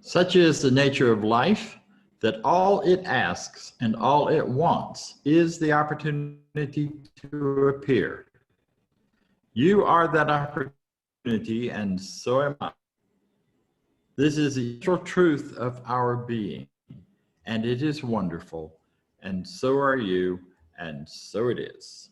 Such is the nature of life that all it asks and all it wants is the opportunity to appear. You are that opportunity, and so am I. This is the essential truth of our being, and it is wonderful, and so are you, and so it is.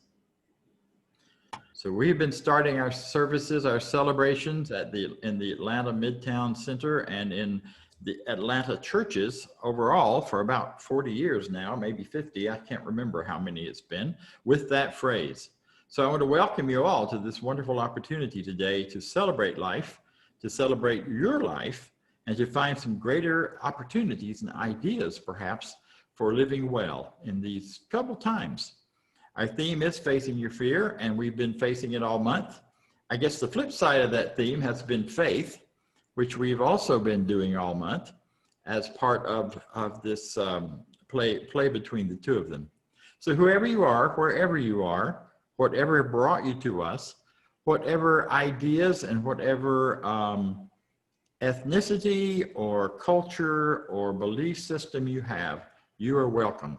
So we've been starting our services, our celebrations in the Atlanta Midtown Center and in the Atlanta churches overall for about 40 years now, maybe 50, I can't remember how many it's been, with that phrase. So I want to welcome you all to this wonderful opportunity today to celebrate life, to celebrate your life, and to find some greater opportunities and ideas perhaps for living well in these troubled times. Our theme is facing your fear, and we've been facing it all month. I guess the flip side of that theme has been faith, which we've also been doing all month as part of this play between the two of them. So whoever you are, wherever you are, whatever brought you to us, whatever ideas and whatever ethnicity or culture or belief system you have, you are welcome.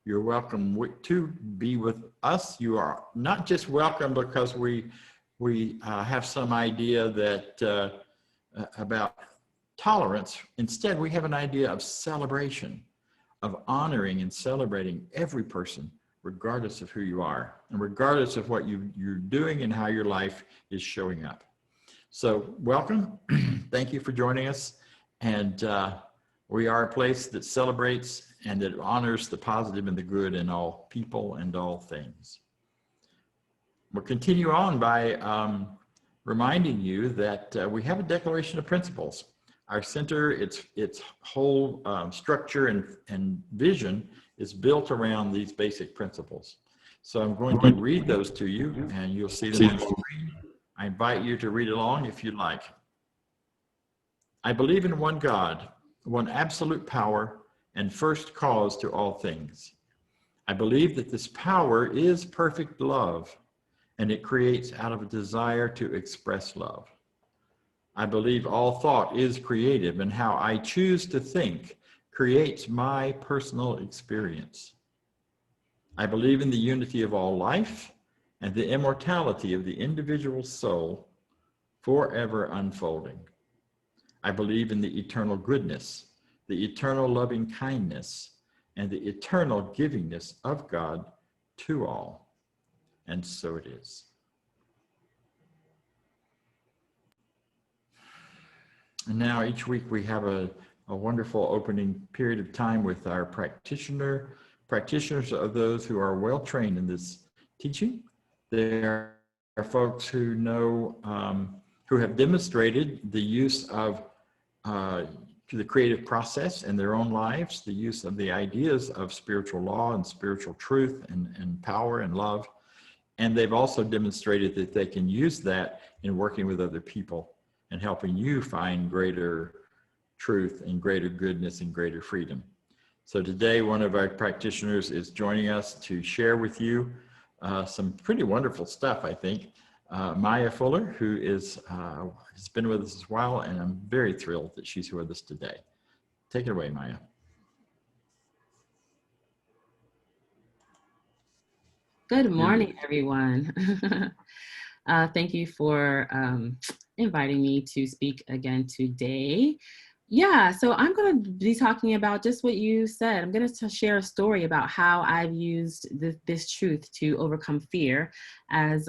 You're welcome to be with us. You are not just welcome because we have some idea that about tolerance. Instead, we have an idea of celebration, of honoring and celebrating every person, regardless of who you are, and regardless of what you're doing and how your life is showing up. So welcome. Thank you for joining us. And we are a place that celebrates and that honors the positive and the good in all people and all things. We'll continue on by reminding you that we have a declaration of principles. Our center, its whole structure and vision is built around these basic principles. So I'm going to read those to you, and you'll see them on the screen. I invite you to read along if you'd like. I believe in one God, one absolute power, and first cause to all things. I believe that this power is perfect love, and it creates out of a desire to express love. I believe all thought is creative, and how I choose to think creates my personal experience. I believe in the unity of all life and the immortality of the individual soul forever unfolding. I believe in the eternal goodness, the eternal loving kindness, and the eternal givingness of God to all. And so it is. And now each week we have a wonderful opening period of time with our practitioners are those who are well trained in this teaching. They are folks who know, who have demonstrated the use of the creative process in their own lives, the use of the ideas of spiritual law and spiritual truth and power and love. And they've also demonstrated that they can use that in working with other people and helping you find greater truth and greater goodness and greater freedom. So today, one of our practitioners is joining us to share with you some pretty wonderful stuff, I think. Maya Fuller, who has been with us a while, and I'm very thrilled that she's with us today. Take it away, Maya. Good morning, everyone. Thank you for inviting me to speak again today. Yeah, so I'm going to be talking about just what you said. I'm going to share a story about how I've used this truth to overcome fear. As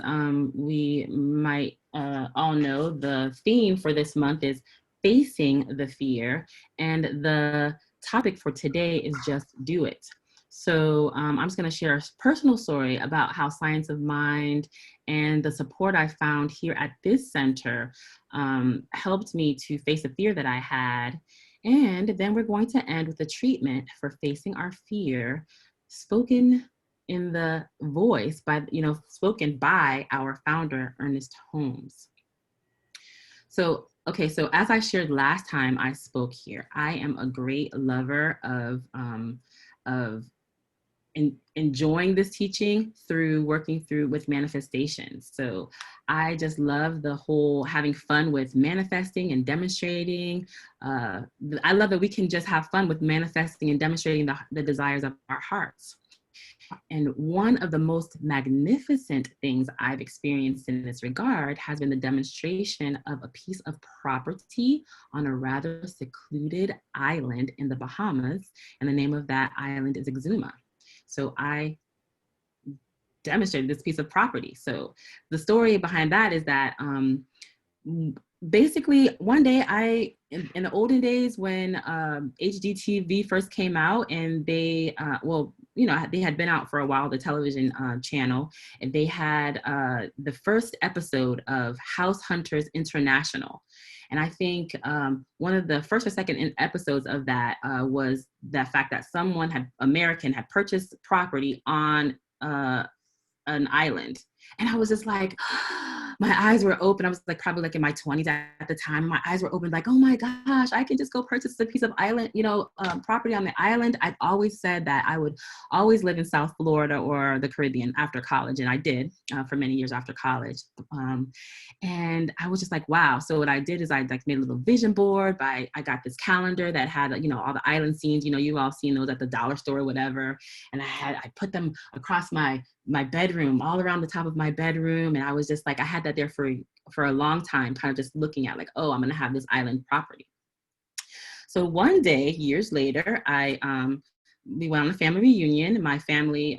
we might all know, the theme for this month is facing the fear, and the topic for today is just do it. So I'm just going to share a personal story about how Science of Mind and the support I found here at this center helped me to face the fear that I had. And then we're going to end with a treatment for facing our fear, spoken in the voice by, spoken by our founder, Ernest Holmes. So, okay, so as I shared last time I spoke here, I am a great lover of enjoying this teaching through working through with manifestations. So I just love the whole having fun with manifesting and demonstrating. I love that we can just have fun with manifesting and demonstrating the desires of our hearts. And one of the most magnificent things I've experienced in this regard has been the demonstration of a piece of property on a rather secluded island in the Bahamas. And the name of that island is Exuma. So I demonstrated this piece of property. So the story behind that is that basically one day in the olden days when HGTV first came out, and they they had been out for a while, the television channel, and they had the first episode of House Hunters International. And I think one of the first or second episodes of that was the fact that American had purchased property on an island. And I was just like, my eyes were open. I was like probably like in my 20s at the time. My eyes were open, like, oh my gosh, I can just go purchase a piece of island, property on the island. I've always said that I would always live in South Florida or the Caribbean after college. And I did for many years after college. And I was just like, wow. So what I did is I like made a little vision board. I got this calendar that had, all the island scenes, you've all seen those at the dollar store or whatever. And I put them across my bedroom, all around the top of my bedroom. And I was just like, I had that there for a long time, kind of just looking at like, oh, I'm going to have this island property. So one day, years later, we went on a family reunion. My family,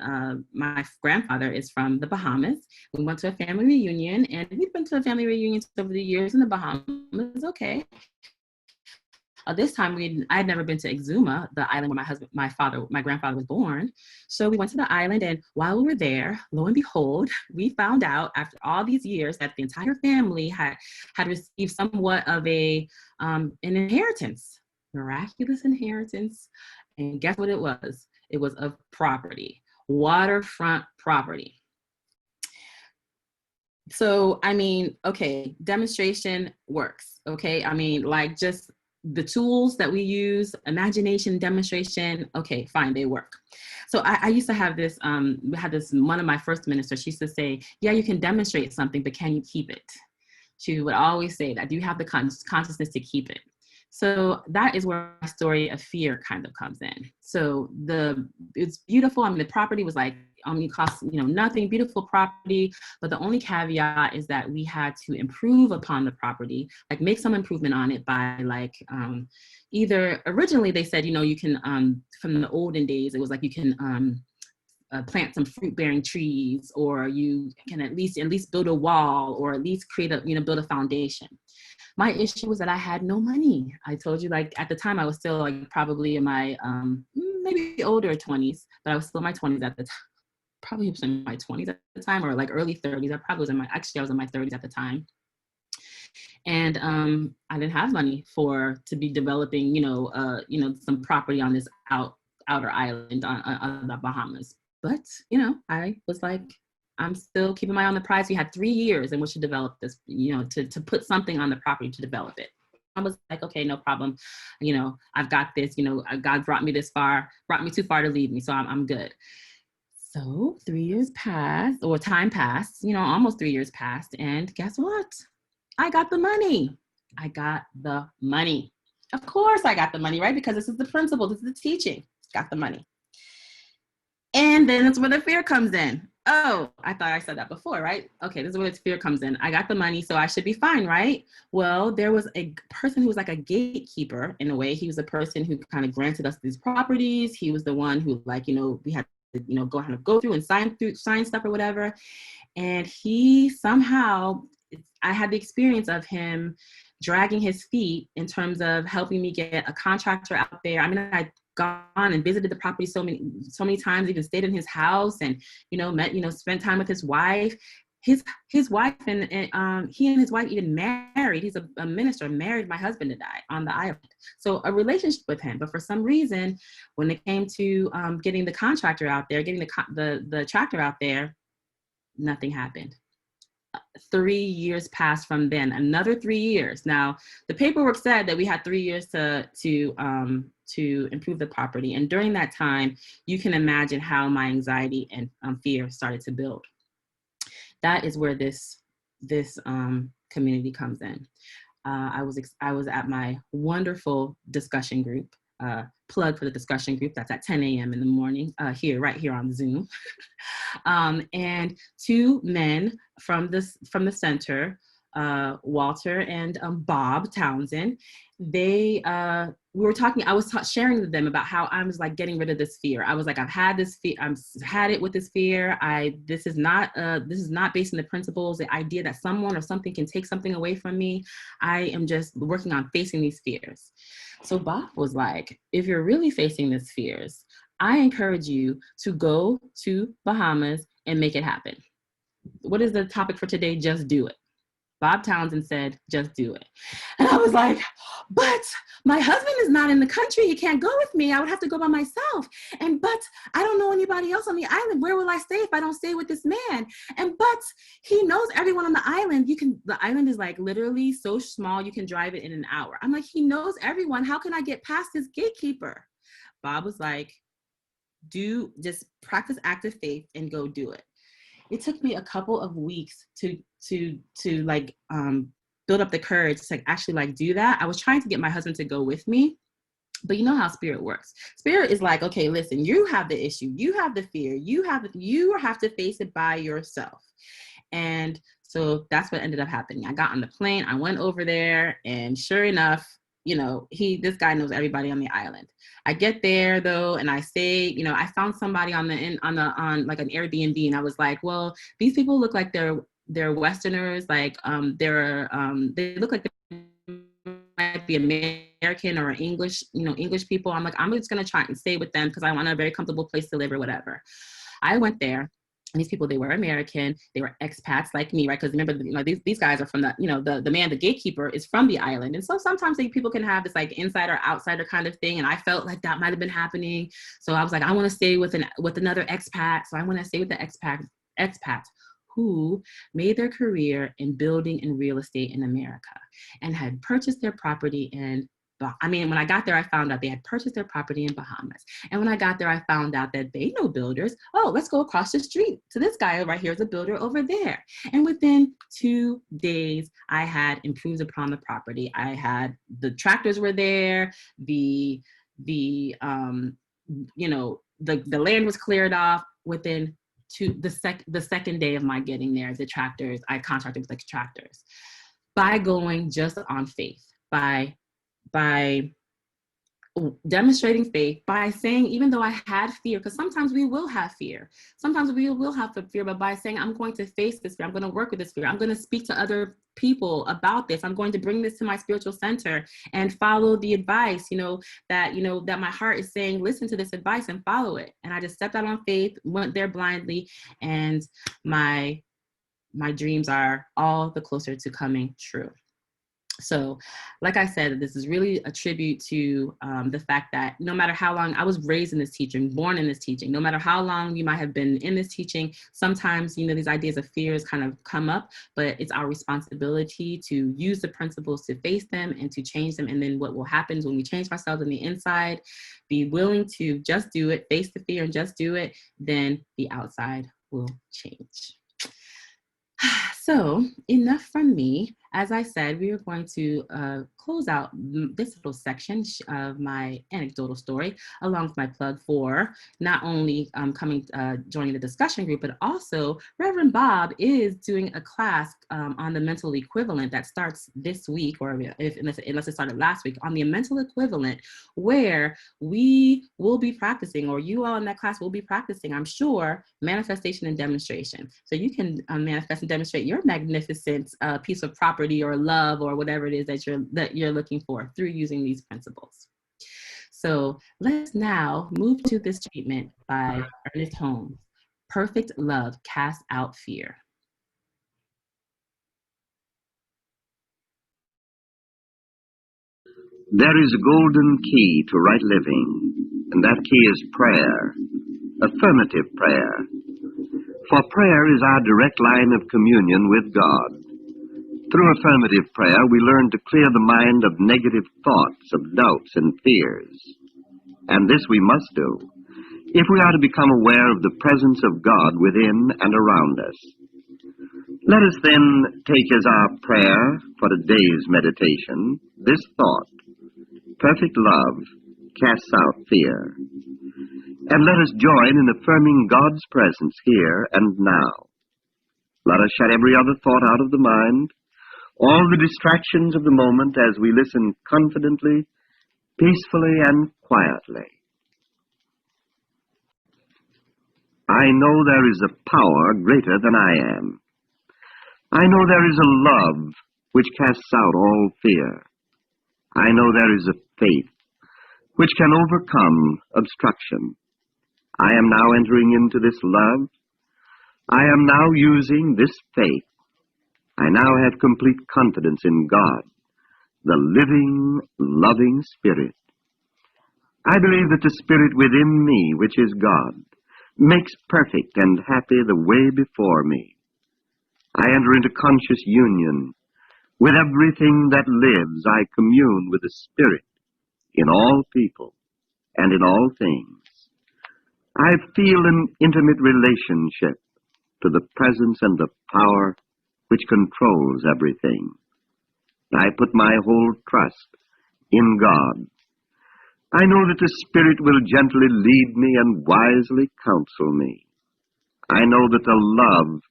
my grandfather is from the Bahamas. We went to a family reunion, and we've been to family reunions over the years in the Bahamas. Okay. This time I had never been to Exuma, the island where my grandfather was born. So we went to the island, and while we were there, lo and behold, we found out after all these years that the entire family had received somewhat of an inheritance, miraculous inheritance. And guess what it was? It was of property, waterfront property. So, okay, demonstration works. Okay. Like just the tools that we use, imagination, demonstration, okay, fine, they work. So I used to have this, one of my first ministers, she used to say, yeah, you can demonstrate something, but can you keep it? She would always say that. Do you have the consciousness to keep it? So that is where my story of fear kind of comes in. So it's beautiful. The property was like, it cost, nothing, beautiful property. But the only caveat is that we had to improve upon the property, like make some improvement on it by like, either originally they said, you can, from the olden days, it was like you can plant some fruit-bearing trees, or you can at least build a wall, or at least build a foundation. My issue was that I had no money. I told you, like at the time I was still like probably in my maybe older 20s, but I was still in my 20s at the time. Probably was in my 20s at the time, or like early 30s. I was in my 30s at the time. And I didn't have money to be developing, some property on this outer island on the Bahamas. But, I was like, I'm still keeping my eye on the prize. We had 3 years in which to develop this, to put something on the property to develop it. I was like, okay, no problem. I've got this, God brought me too far to leave me. So I'm good. So 3 years passed, or time passed, almost 3 years passed. And guess what? I got the money. Of course I got the money, right? Because this is the principle. This is the teaching. Got the money. And then that's where the fear comes in. Oh, I thought I said that before, right? Okay, this is where the fear comes in. I got the money, so I should be fine, right? Well, there was a person who was like a gatekeeper in a way. He was a person who kind of granted us these properties. He was the one who, like, we had to, go through and sign stuff or whatever. And he somehow, I had the experience of him dragging his feet in terms of helping me get a contractor out there. I'd gone and visited the property so many times, even stayed in his house and, spent time with his wife. His wife and he and his wife even married. He's a minister, married my husband and I on the island. So a relationship with him. But for some reason, when it came to getting the contractor out there, getting the tractor out there, nothing happened. 3 years passed from then, another 3 years. Now, the paperwork said that we had 3 years to improve the property. And during that time, you can imagine how my anxiety and fear started to build. That is where this community comes in. I was at my wonderful discussion group. Plug for the discussion group. That's at 10 a.m. in the morning, right here on Zoom. And two men from the center, Walter and Bob Townsend, we were talking, I was sharing with them about how I was like getting rid of this fear. I was like, I've had this fear, I've had it with this fear. This is not based on the principles, the idea that someone or something can take something away from me. I am just working on facing these fears. So Bob was like, if you're really facing these fears, I encourage you to go to Bahamas and make it happen. What is the topic for today? Just do it. Bob Townsend said, just do it. And I was like, but my husband is not in the country. He can't go with me. I would have to go by myself. But I don't know anybody else on the island. Where will I stay if I don't stay with this man? But he knows everyone on the island. The island is like literally so small, you can drive it in an hour. I'm like, he knows everyone. How can I get past this gatekeeper? Bob was like, just practice active faith and go do it. It took me a couple of weeks to like build up the courage to actually like do that. I was trying to get my husband to go with me, but you know how spirit works. Spirit is like, okay, listen, you have the issue, you have the fear, you have to face it by yourself. And so that's what ended up happening. I got on the plane, I went over there, and sure enough, this guy knows everybody on the island. I get there though, and I say, I found somebody on like an Airbnb, and I was like, well, these people look like they're Westerners, like they look like they might be American or English, English people. I'm like, I'm just gonna try and stay with them because I want a very comfortable place to live or whatever. I went there. And these people, they were American, they were expats like me, right? Because remember, these guys are from the man, the gatekeeper is from the island. And so sometimes people can have this like insider, outsider kind of thing. And I felt like that might've been happening. So I was like, I want to stay with another expat. So I want to stay with the expats who made their career in building and real estate in America and had purchased their property when I got there, I found out they had purchased their property in Bahamas. And when I got there, I found out that they know builders. Oh, let's go across the street. So this guy right here is a builder over there. And within 2 days, I had improved upon the property. The tractors were there. The land was cleared off within the second day of my getting there. The tractors, I contracted with the tractors by going just on faith, by demonstrating faith, by saying, even though I had fear, because sometimes we will have fear. Sometimes we will have fear, but by saying, I'm going to face this fear, I'm going to work with this fear, I'm going to speak to other people about this, I'm going to bring this to my spiritual center and follow the advice, that my heart is saying, listen to this advice and follow it. And I just stepped out on faith, went there blindly, and my dreams are all the closer to coming true. So, like I said, this is really a tribute to the fact that no matter how long I was raised in this teaching, born in this teaching, no matter how long you might have been in this teaching, sometimes, these ideas of fears kind of come up, but it's our responsibility to use the principles to face them and to change them. And then what will happen is when we change ourselves on the inside, be willing to just do it, face the fear and just do it, then the outside will change. So enough from me. As I said, we are going to close out this little section of my anecdotal story, along with my plug for not only joining the discussion group, but also Reverend Bob is doing a class on the mental equivalent that starts this week, or unless it started last week, on the mental equivalent, where we will be practicing, or you all in that class will be practicing, I'm sure, manifestation and demonstration. So you can manifest and demonstrate your magnificent piece of property or love or whatever it is that you're looking for through using these principles. So let's now move to this treatment by Ernest Holmes. Perfect love casts out fear. There is a golden key to right living, and that key is prayer, affirmative prayer. For prayer is our direct line of communion with God. Through affirmative prayer, we learn to clear the mind of negative thoughts, of doubts and fears. And this we must do if we are to become aware of the presence of God within and around us. Let us then take as our prayer for today's meditation this thought: perfect love casts out fear. And let us join in affirming God's presence here and now. Let us shut every other thought out of the mind, all the distractions of the moment, as we listen confidently, peacefully, and quietly. I know there is a power greater than I am. I know there is a love which casts out all fear. I know there is a faith which can overcome obstruction. I am now entering into this love. I am now using this faith. I now have complete confidence in God, the living, loving Spirit. I believe that the Spirit within me, which is God, makes perfect and happy the way before me. I enter into conscious union with everything that lives. I commune with the Spirit in all people and in all things. I feel an intimate relationship to the presence and the power which controls everything. I put my whole trust in God. I know that the Spirit will gently lead me and wisely counsel me. I know that the love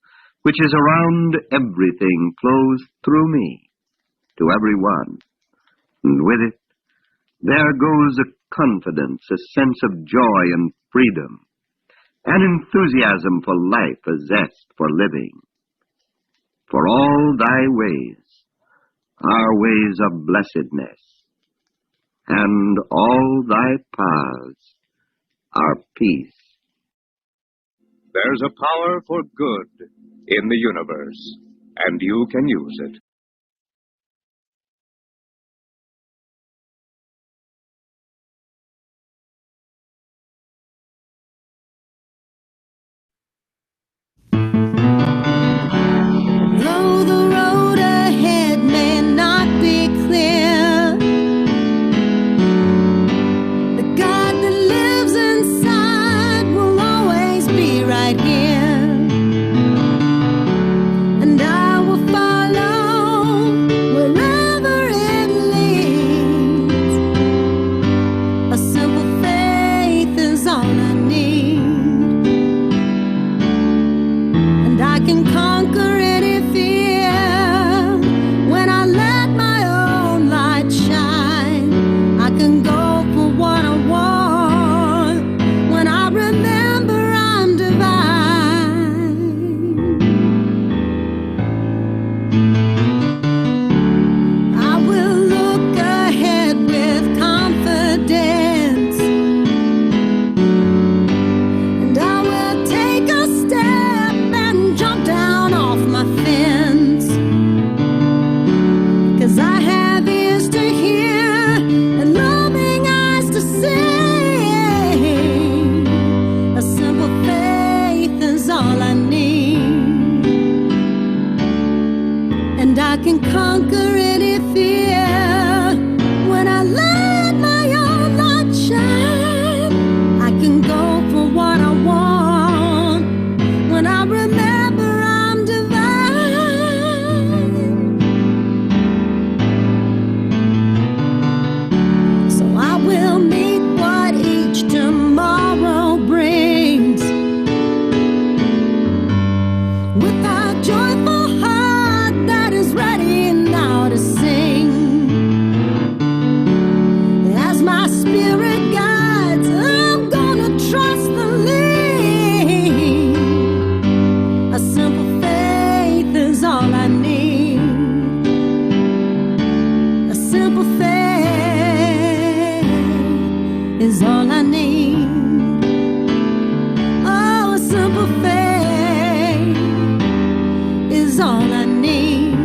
which is around everything flows through me to everyone. And with it, there goes a confidence, a sense of joy and freedom, an enthusiasm for life, a zest for living. For all thy ways are ways of blessedness, and all thy paths are peace. There's a power for good in the universe, and you can use it. Though the road ahead may not be clear, the God that lives inside will always be right here. And I will follow wherever it leads. A simple faith is all I need. And I can conquer any fear when I let my own light shine. I can go for what I want when I remember I'm divine. I will look ahead with confidence, and I will take a step and jump down off my fence. 'Cause I have ears to hear and loving eyes to see. A simple faith is all I need. And I can conquer any fear when I let my own light shine. I can go for what I want when I remember I'm divine. So I will meet what each tomorrow brings with a joyful heart that is ready now to sing. As my spirit guides, I'm gonna trust the lead. A simple faith is all I need. A simple faith is all I need. Oh, a simple faith is all I need.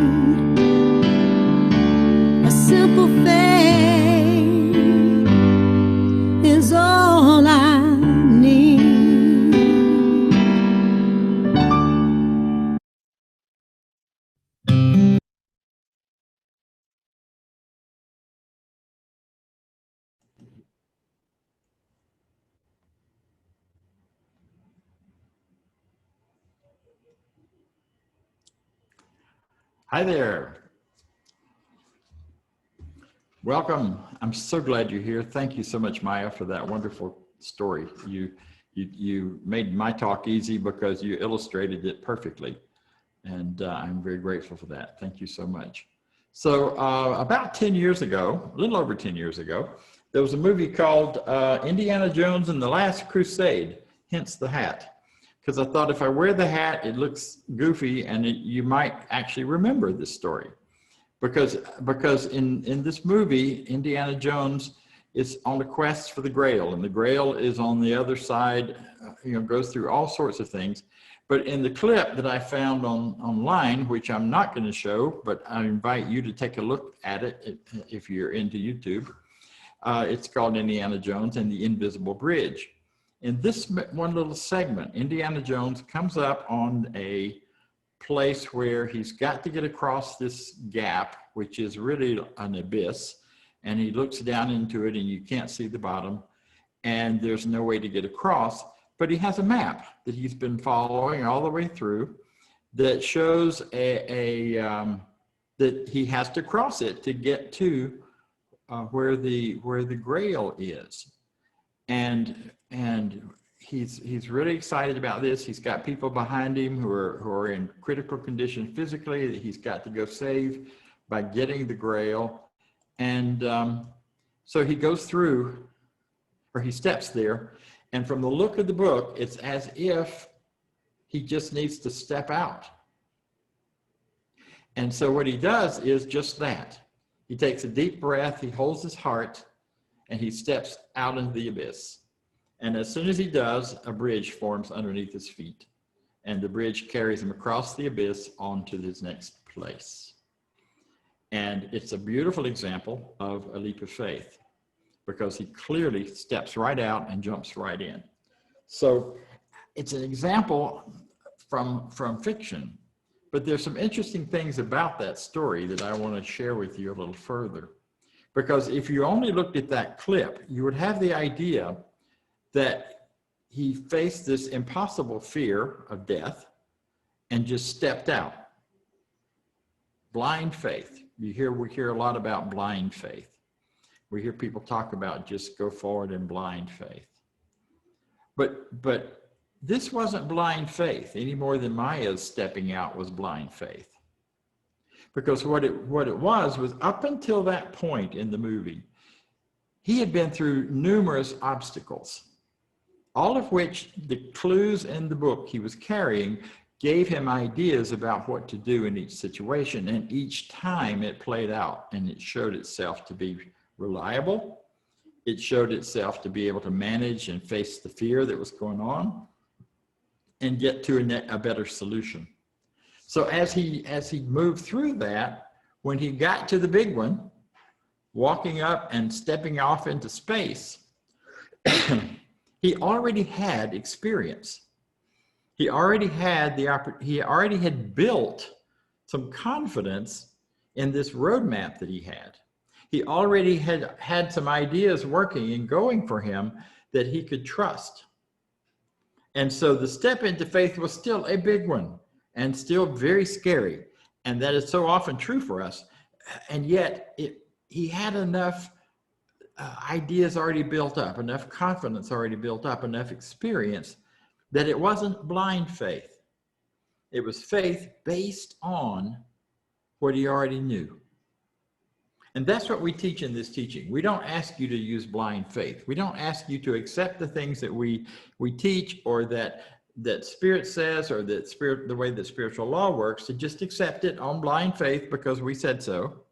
A simple faith is all I need. Hi there. Welcome. I'm so glad you're here. Thank you so much, Maya, for that wonderful story. You made my talk easy because you illustrated it perfectly. And I'm very grateful for that. Thank you so much. So about 10 years ago, a little over 10 years ago, there was a movie called Indiana Jones and the Last Crusade, hence the hat. Because I thought if I wear the hat, it looks goofy and you might actually remember this story. Because in this movie, Indiana Jones is on a quest for the Grail, and the Grail is on the other side, goes through all sorts of things. But in the clip that I found online, which I'm not going to show, but I invite you to take a look at it if you're into YouTube, it's called Indiana Jones and the Invisible Bridge. In this one little segment, Indiana Jones comes up on a place where he's got to get across this gap, which is really an abyss, and he looks down into it and you can't see the bottom, and there's no way to get across, but he has a map that he's been following all the way through that shows that he has to cross it to get to where the Grail is. And he's really excited about this. He's got people behind him who are in critical condition physically that he's got to go save by getting the Grail. And so he goes through, or he steps there, and from the look of the book, it's as if he just needs to step out. And so what he does is just that. He takes a deep breath, he holds his heart, and he steps out into the abyss. And as soon as he does, a bridge forms underneath his feet. And the bridge carries him across the abyss onto his next place. And it's a beautiful example of a leap of faith, because he clearly steps right out and jumps right in. So it's an example from fiction, but there's some interesting things about that story that I want to share with you a little further. Because if you only looked at that clip, you would have the idea that he faced this impossible fear of death and just stepped out. Blind faith. We hear a lot about blind faith. We hear people talk about just go forward in blind faith. But this wasn't blind faith any more than Maya's stepping out was blind faith. Because what it was up until that point in the movie, he had been through numerous obstacles, all of which the clues in the book he was carrying gave him ideas about what to do in each situation. And each time it played out and it showed itself to be reliable. It showed itself to be able to manage and face the fear that was going on and get to a better solution. So as he moved through that, when he got to the big one, walking up and stepping off into space, he already had experience. He already had built some confidence in this roadmap that he had. He already had some ideas working and going for him that he could trust. And so the step into faith was still a big one and still very scary. And that is so often true for us. And yet he had enough ideas already built up, enough confidence already built up, enough experience that it wasn't blind faith. It was faith based on what he already knew. And that's what we teach in this teaching. We don't ask you to use blind faith. We don't ask you to accept the things that we teach or that Spirit says or the way that spiritual law works, to just accept it on blind faith because we said so.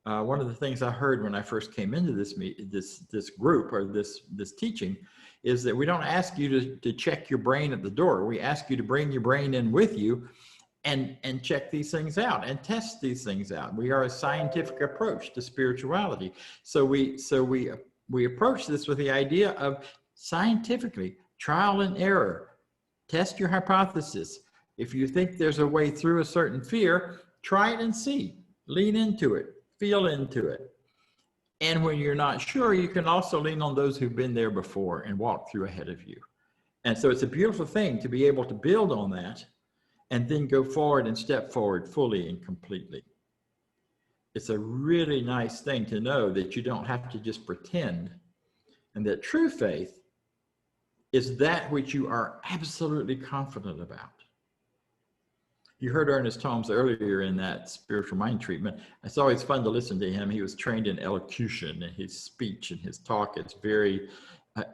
One of the things I heard when I first came into this group or this teaching is that we don't ask you to check your brain at the door. We ask you to bring your brain in with you and check these things out and test these things out. We are a scientific approach to spirituality. So we approach this with the idea of scientifically, trial and error. Test your hypothesis. If you think there's a way through a certain fear, try it and see. Lean into it. Feel into it. And when you're not sure, you can also lean on those who've been there before and walk through ahead of you. And so it's a beautiful thing to be able to build on that and then go forward and step forward fully and completely. It's a really nice thing to know that you don't have to just pretend, and that true faith is that which you are absolutely confident about. You heard Ernest Holmes earlier in that spiritual mind treatment. It's always fun to listen to him. He was trained in elocution, and his speech and his talk is very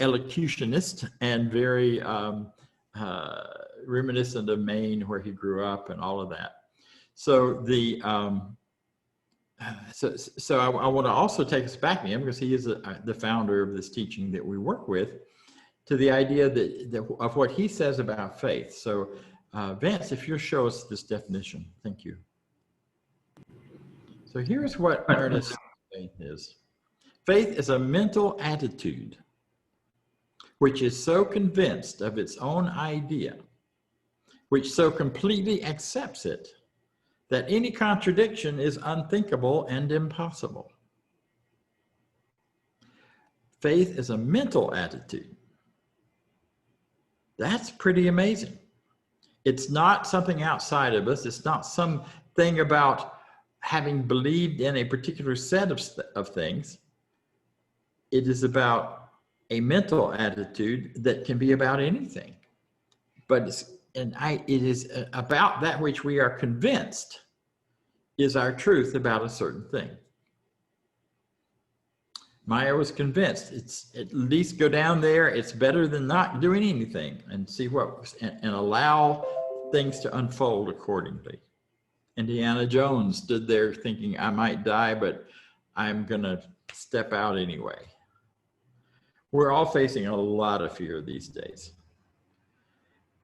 elocutionist and very reminiscent of Maine, where he grew up, and all of that. So I want to also take us back to him, because he is the founder of this teaching that we work with, to the idea of what he says about faith. So Vance, if you'll show us this definition. Thank you. So here's what Ernest's faith is. Faith is a mental attitude which is so convinced of its own idea, which so completely accepts it, that any contradiction is unthinkable and impossible. Faith is a mental attitude. That's pretty amazing. It's not something outside of us. It's not something about having believed in a particular set of things. It is about a mental attitude that can be about anything. But it is about that which we are convinced is our truth about a certain thing. Maya was convinced it's at least go down there. It's better than not doing anything, and see what, and allow things to unfold accordingly. Indiana Jones stood there thinking, I might die, but I'm gonna step out anyway. We're all facing a lot of fear these days.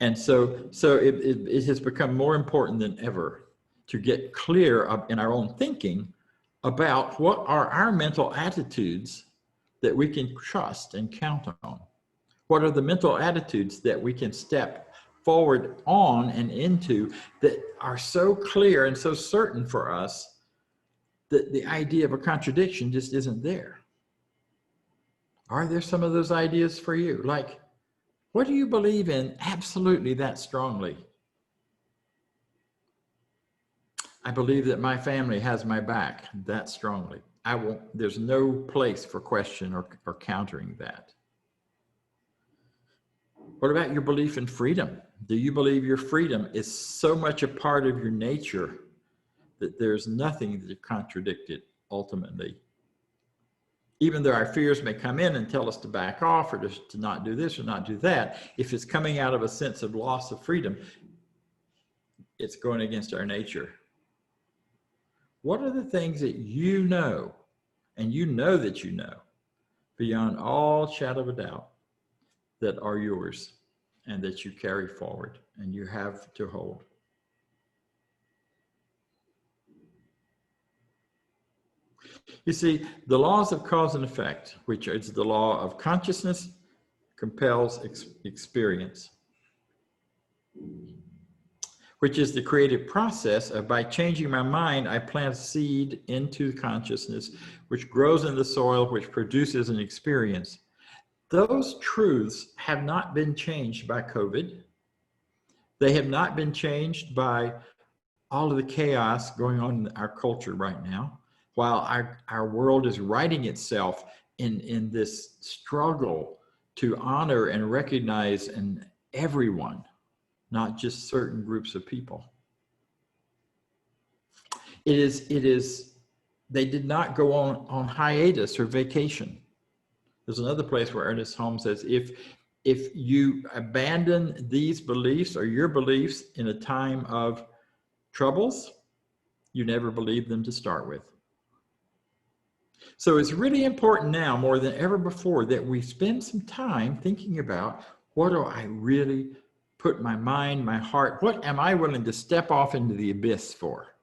And so it has become more important than ever to get clear in our own thinking about what are our mental attitudes that we can trust and count on. What are the mental attitudes that we can step forward on and into that are so clear and so certain for us that the idea of a contradiction just isn't there? Are there some of those ideas for you? Like, what do you believe in absolutely that strongly? I believe that my family has my back that strongly. There's no place for question or countering that. What about your belief in freedom? Do you believe your freedom is so much a part of your nature that there's nothing to contradict it ultimately? Even though our fears may come in and tell us to back off, or to not do this or not do that, if it's coming out of a sense of loss of freedom, it's going against our nature. What are the things that you know, and you know that you know, beyond all shadow of a doubt, that are yours and that you carry forward and you have to hold? You see, the laws of cause and effect, which is the law of consciousness, compels experience, which is the creative process of, by changing my mind, I plant a seed into consciousness, which grows in the soil, which produces an experience. Those truths have not been changed by COVID. They have not been changed by all of the chaos going on in our culture right now, while our world is righting itself in this struggle to honor and recognize everyone, not just certain groups of people. They did not go on hiatus or vacation. There's another place where Ernest Holmes says, if you abandon these beliefs or your beliefs in a time of troubles, you never believed them to start with. So it's really important now more than ever before that we spend some time thinking about, what do I really put my mind, my heart, what am I willing to step off into the abyss for,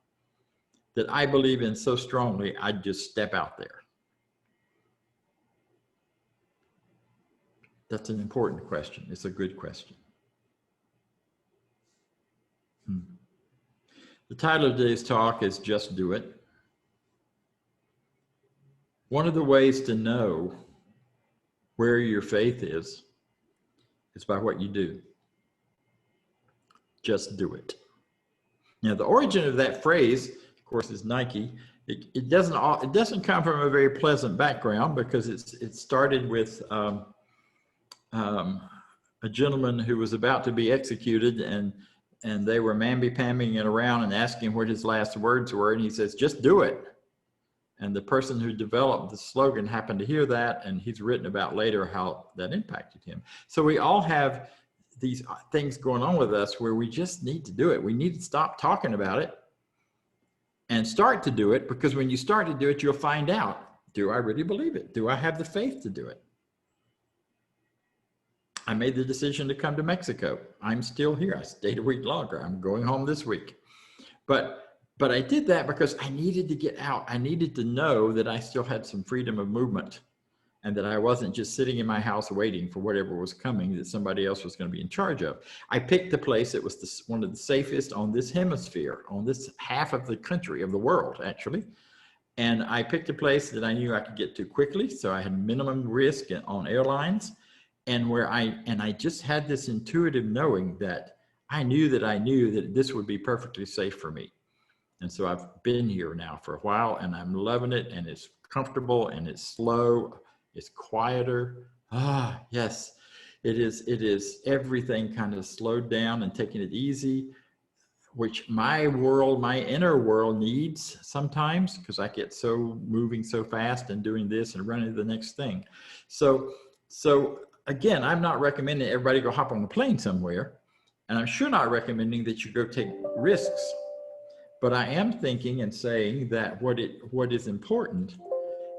that I believe in so strongly, I'd just step out there? That's an important question. It's a good question. The title of today's talk is Just Do It. One of the ways to know where your faith is by what you do. Just do it. Now, the origin of that phrase, of course, is Nike. It doesn't come from a very pleasant background, because it started with a gentleman who was about to be executed, and they were mamby-pamming it around and asking what his last words were, and he says, "Just do it." And the person who developed the slogan happened to hear that, and he's written about later how that impacted him. So we all have these things going on with us where we just need to do it. We need to stop talking about it and start to do it, because when you start to do it, you'll find out, do I really believe it? Do I have the faith to do it? I made the decision to come to Mexico. I'm still here. I stayed a week longer. I'm going home this week. But I did that because I needed to get out. I needed to know that I still had some freedom of movement, and that I wasn't just sitting in my house waiting for whatever was coming that somebody else was going to be in charge of. I picked the place that was one of the safest on this hemisphere, on this half of the country, of the world, actually. And I picked a place that I knew I could get to quickly, so I had minimum risk on airlines, and I just had this intuitive knowing that I knew that this would be perfectly safe for me. And so I've been here now for a while, and I'm loving it, and it's comfortable, and it's slow. It's quieter. Ah, yes, it is everything kind of slowed down and taking it easy, which my inner world needs sometimes, because I get so moving so fast and doing this and running to the next thing. So again, I'm not recommending everybody go hop on a plane somewhere, and I'm sure not recommending that you go take risks. But I am thinking and saying that what is important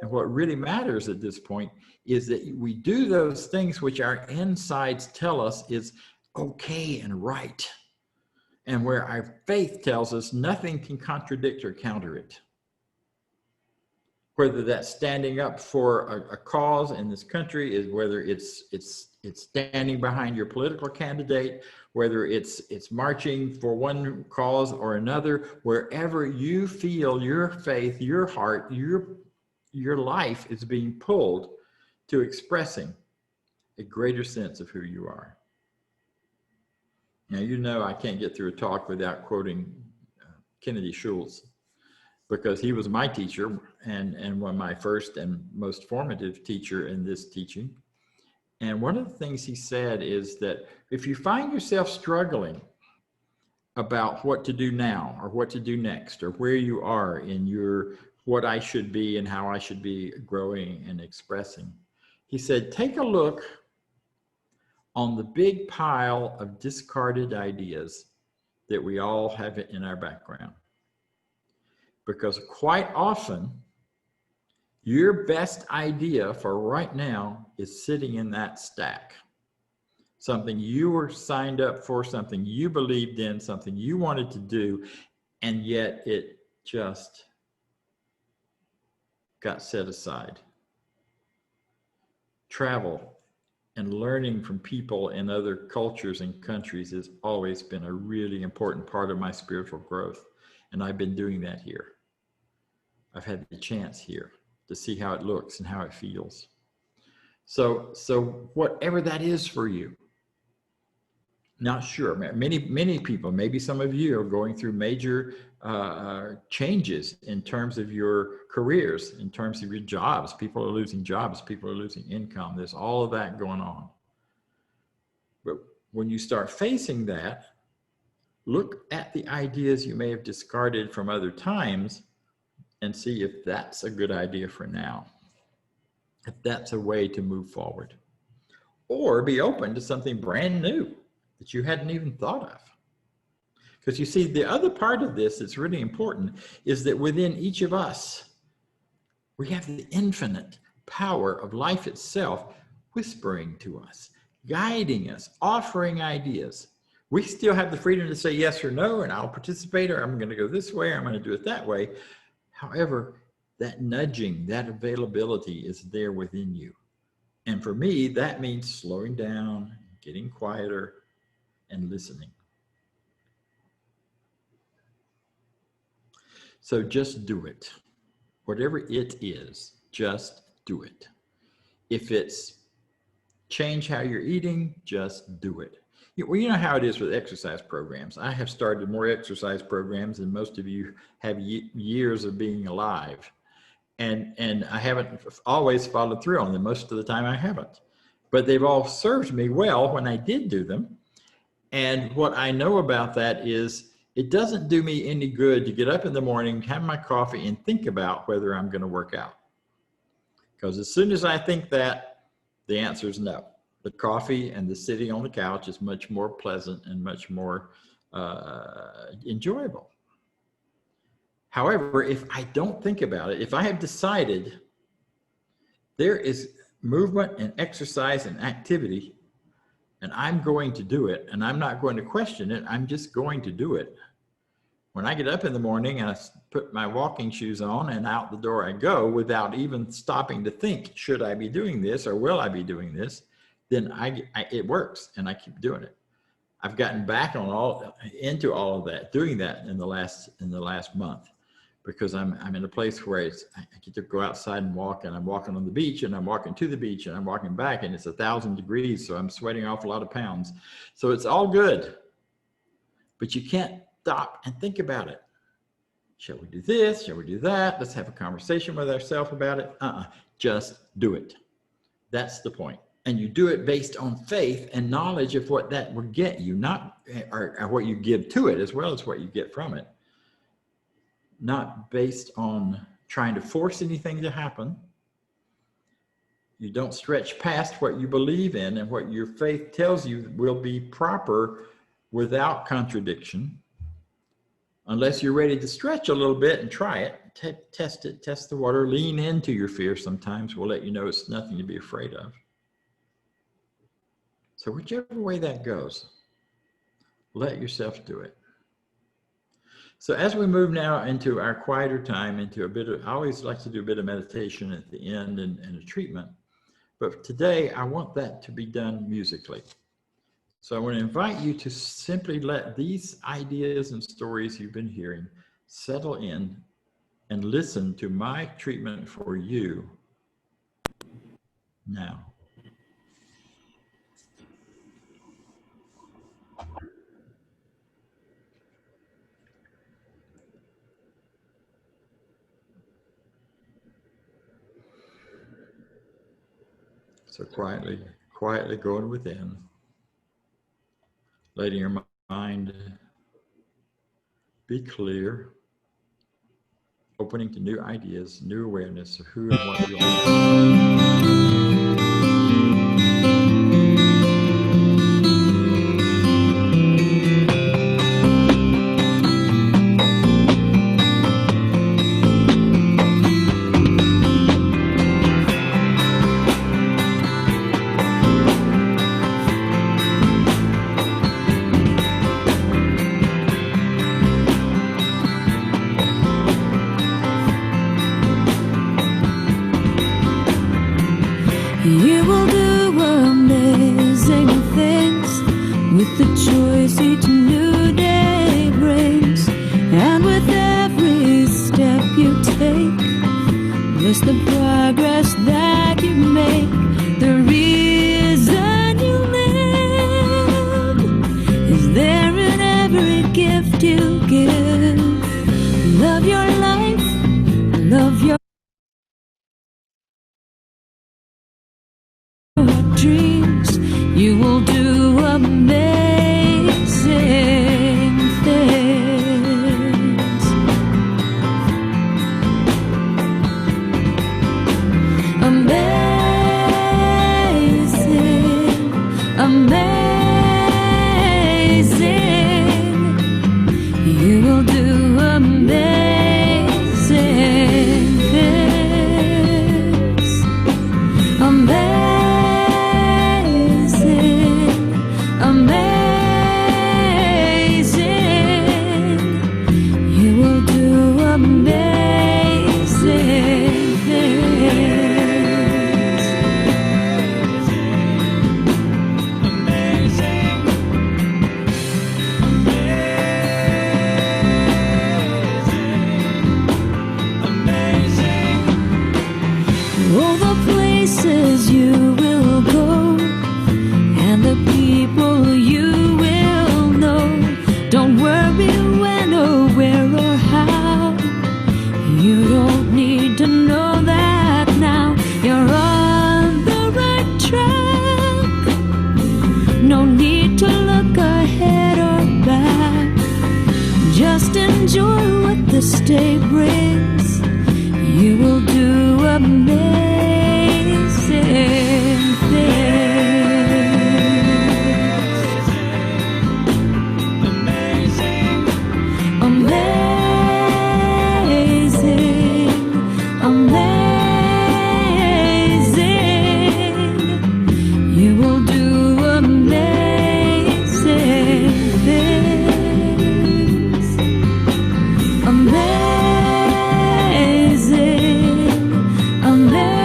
and what really matters at this point is that we do those things which our insides tell us is okay and right, and where our faith tells us nothing can contradict or counter it. Whether that's standing up for a cause in this country, is whether it's standing behind your political candidate, whether it's marching for one cause or another, wherever you feel your faith, your heart, your life is being pulled to expressing a greater sense of who you are. Now, you know I can't get through a talk without quoting Kennedy Schultz, because he was my teacher and one of my first and most formative teacher in this teaching. And one of the things he said is that if you find yourself struggling about what to do now or what to do next, or where you are in your what I should be and how I should be growing and expressing, he said, take a look on the big pile of discarded ideas that we all have in our background. Because quite often, your best idea for right now is sitting in that stack. Something you were signed up for, something you believed in, something you wanted to do, and yet it just got set aside. Travel and learning from people in other cultures and countries has always been a really important part of my spiritual growth. And I've been doing that here. I've had the chance here to see how it looks and how it feels. So whatever that is for you, not sure. Many people, maybe some of you, are going through major changes in terms of your careers, in terms of your jobs. People are losing jobs. People are losing income. There's all of that going on. But when you start facing that, look at the ideas you may have discarded from other times and see if that's a good idea for now, if that's a way to move forward. Or be open to something brand new that you hadn't even thought of. Because you see, the other part of this that's really important is that within each of us, we have the infinite power of life itself whispering to us, guiding us, offering ideas. We still have the freedom to say yes or no, and I'll participate, or I'm going to go this way, or I'm going to do it that way. However, that nudging, that availability is there within you. And for me, that means slowing down, getting quieter, and listening. So just do it. Whatever it is, just do it. If it's change how you're eating, just do it. Well, you know how it is with exercise programs. I have started more exercise programs than most of you have years of being alive. And I haven't always followed through on them. Most of the time I haven't. But they've all served me well when I did do them. And what I know about that is it doesn't do me any good to get up in the morning, have my coffee, and think about whether I'm going to work out. Because as soon as I think that, the answer is no. The coffee and the sitting on the couch is much more pleasant and much more enjoyable. However, if I don't think about it, if I have decided there is movement and exercise and activity, and I'm going to do it, and I'm not going to question it, I'm just going to do it. When I get up in the morning and I put my walking shoes on and out the door I go without even stopping to think, should I be doing this or will I be doing this? Then it works and I keep doing it. I've gotten back into all of that, doing that in the last month, because I'm in a place where I get to go outside and walk, and I'm walking on the beach, and I'm walking to the beach, and I'm walking back, and it's 1,000 degrees, so I'm sweating off a lot of pounds. So it's all good, but you can't stop and think about it. Shall we do this? Shall we do that? Let's have a conversation with ourselves about it. Just do it. That's the point. And you do it based on faith and knowledge of what that will get you, not or what you give to it as well as what you get from it. Not based on trying to force anything to happen. You don't stretch past what you believe in and what your faith tells you will be proper without contradiction. Unless you're ready to stretch a little bit and try it, test it, test the water, lean into your fear sometimes. We'll let you know it's nothing to be afraid of. So whichever way that goes, let yourself do it. So as we move now into our quieter time, into a bit of, I always like to do a bit of meditation at the end and a treatment. But today I want that to be done musically. So I want to invite you to simply let these ideas and stories you've been hearing settle in and listen to my treatment for you now. So quietly going within, letting your mind be clear, opening to new ideas, new awareness of who and what you are. You will do amazing things with the choice each new day brings. And with every step you take, bless the progress that you make. The reason you live is there in every gift you give. Love your life, love your dreams. You will do amazing things. Amazing, amazing. You will do amazing things. Amazing, you will do amazing things. Amazing. All the places you enjoy what this day brings. You will do amazing things. Amazing, amazing, amazing. You will do amazing things. Amazing, amazing.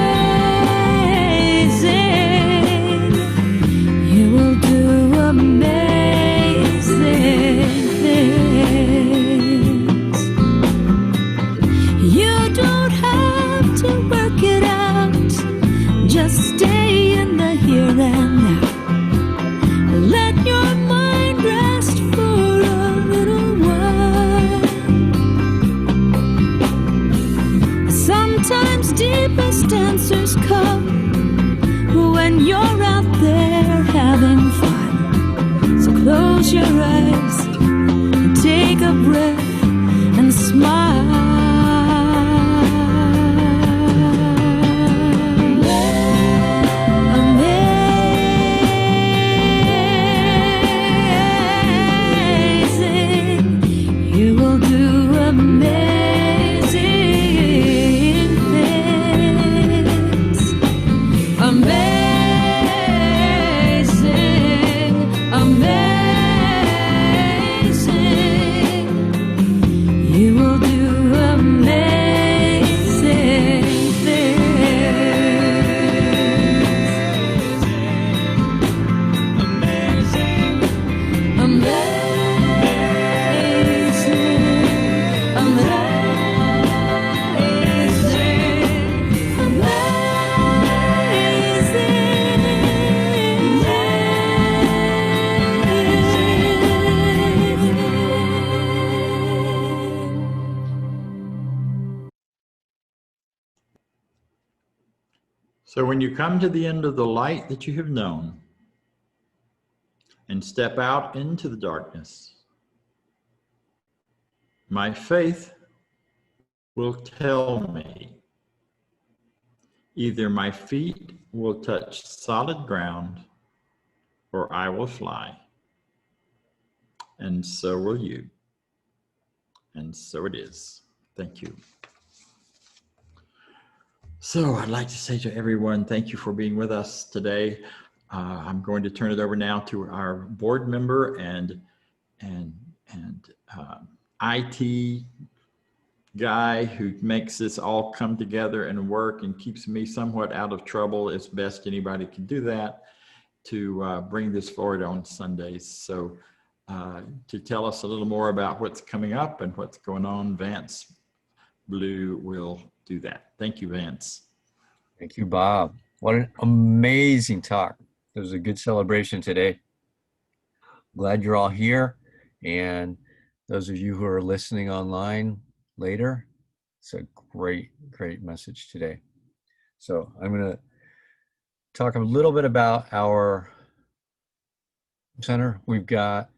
You will do amazing things. You don't have to work it out. Just stay in the here and now. Let your mind rest for a little while. Sometimes deepest answers come when you're out there having fun. So close your eyes and take a breath and smile. Amazing, you will do amazing things. Amazing, amazing. You will do amazing things. Amazing, amazing, So when you come to the end of the light that you have known and step out into the darkness, my faith will tell me either my feet will touch solid ground or I will fly. And so will you. And so it is. Thank you. So I'd like to say to everyone, thank you for being with us today. I'm going to turn it over now to our board member and IT guy who makes this all come together and work and keeps me somewhat out of trouble. It's best anybody can do that, to bring this forward on Sundays. So to tell us a little more about what's coming up and what's going on, Vance Blue will do that. Thank you, Vance. Thank you, Bob. What an amazing talk. It was a good celebration today. Glad you're all here. And those of you who are listening online later, it's a great, great message today. So I'm going to talk a little bit about our center. We've got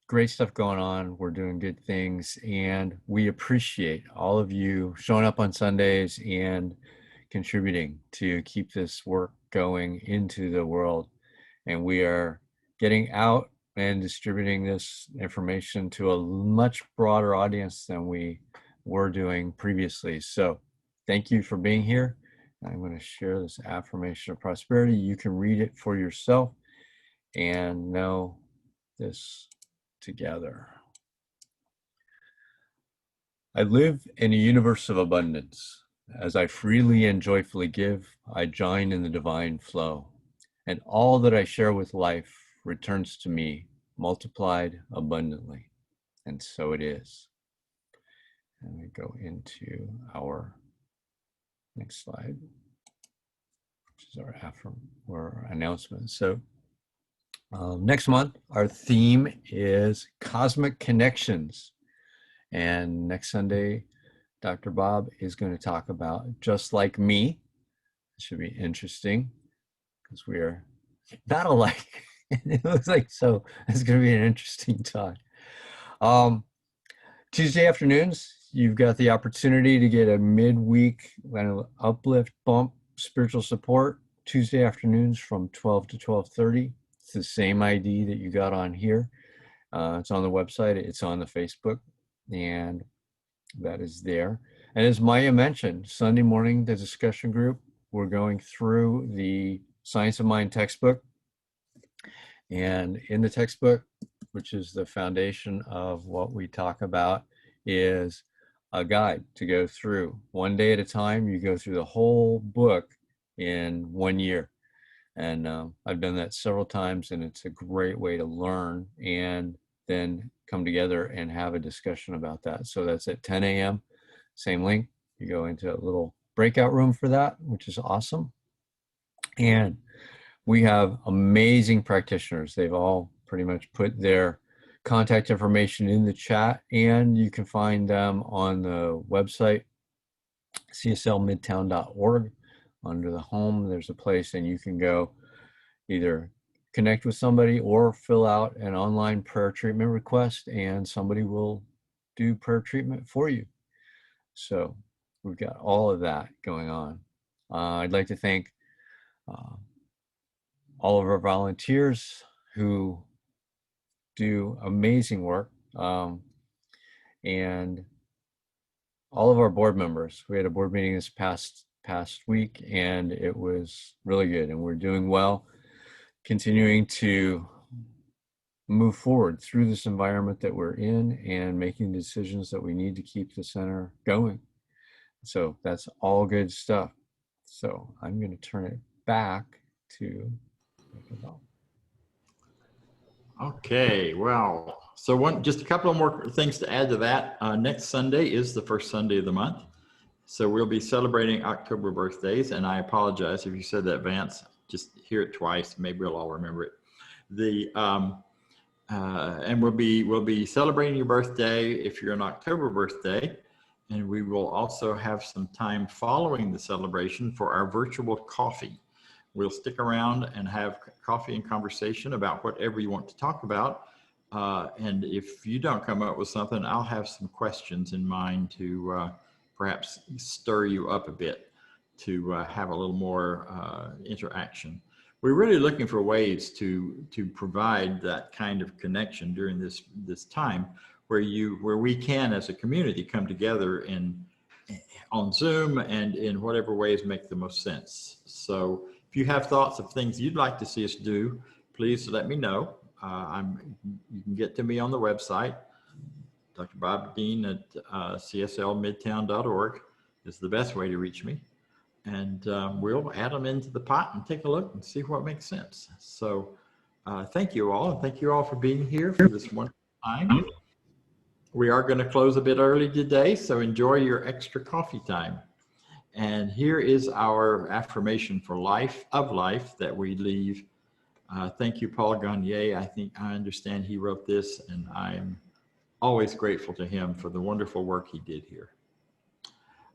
great stuff going on. We're doing good things, and we appreciate all of you showing up on Sundays and contributing to keep this work going into the world. And we are getting out and distributing this information to a much broader audience than we were doing previously. So thank you for being here. I'm going to share this affirmation of prosperity. You can read it for yourself and know this together. I live in a universe of abundance. As I freely and joyfully give, I join in the divine flow, and all that I share with life returns to me multiplied abundantly. And so it is. And we go into our next slide, which is our affirm or announcement. So next month, our theme is Cosmic Connections. And next Sunday, Dr. Bob is going to talk about Just Like Me. It should be interesting because we are not alike. It looks like so. It's going to be an interesting talk. Tuesday afternoons, you've got the opportunity to get a midweek kind of uplift bump spiritual support. Tuesday afternoons from 12 to 12:30. It's the same ID that you got on here. It's on the website. It's on the Facebook, and that is there. And as Maya mentioned, Sunday morning, the discussion group, we're going through the Science of Mind textbook. And in the textbook, which is the foundation of what we talk about, is a guide to go through. One day at a time, you go through the whole book in 1 year. And I've done that several times, and it's a great way to learn and then come together and have a discussion about that. So that's at 10 a.m., same link. You go into a little breakout room for that, which is awesome. And we have amazing practitioners. They've all pretty much put their contact information in the chat, and you can find them on the website, cslmidtown.org. Under the home, there's a place, and you can go either connect with somebody or fill out an online prayer treatment request, and somebody will do prayer treatment for you. So we've got all of that going on. I'd like to thank all of our volunteers who do amazing work, and all of our board members. We had a board meeting this past week, and it was really good, and we're doing well, continuing to move forward through this environment that we're in and making decisions that we need to keep the center going. So that's all good stuff. So I'm going to turn it back to Bob. Okay, well, so just a couple of more things to add to that. Next Sunday is the first Sunday of the month. So we'll be celebrating October birthdays, and I apologize if you said that, Vance. Just hear it twice. Maybe we'll all remember it. And we'll be celebrating your birthday if you're an October birthday, and we will also have some time following the celebration for our virtual coffee. We'll stick around and have coffee and conversation about whatever you want to talk about. And if you don't come up with something, I'll have some questions in mind to perhaps stir you up a bit to have a little more interaction. We're really looking for ways to provide that kind of connection during this time where we can, as a community, come together on Zoom and in whatever ways make the most sense. So if you have thoughts of things you'd like to see us do, please let me know. You can get to me on the website. Dr. Bob Deen at cslmidtown.org is the best way to reach me. And we'll add them into the pot and take a look and see what makes sense. So thank you all. And thank you all for being here for this wonderful time. We are going to close a bit early today, so enjoy your extra coffee time. And here is our affirmation for life that we leave. Thank you, Paul Gagne. I understand he wrote this, and I'm always grateful to him for the wonderful work he did here.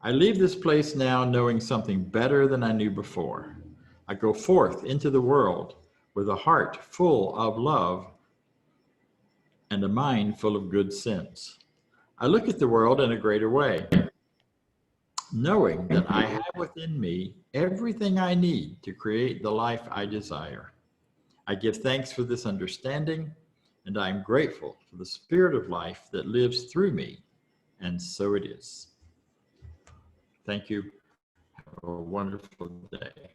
I leave this place now knowing something better than I knew before. I go forth into the world with a heart full of love and a mind full of good sense. I look at the world in a greater way, knowing that I have within me everything I need to create the life I desire. I give thanks for this understanding, and I am grateful for the spirit of life that lives through me, and so it is. Thank you. Have a wonderful day.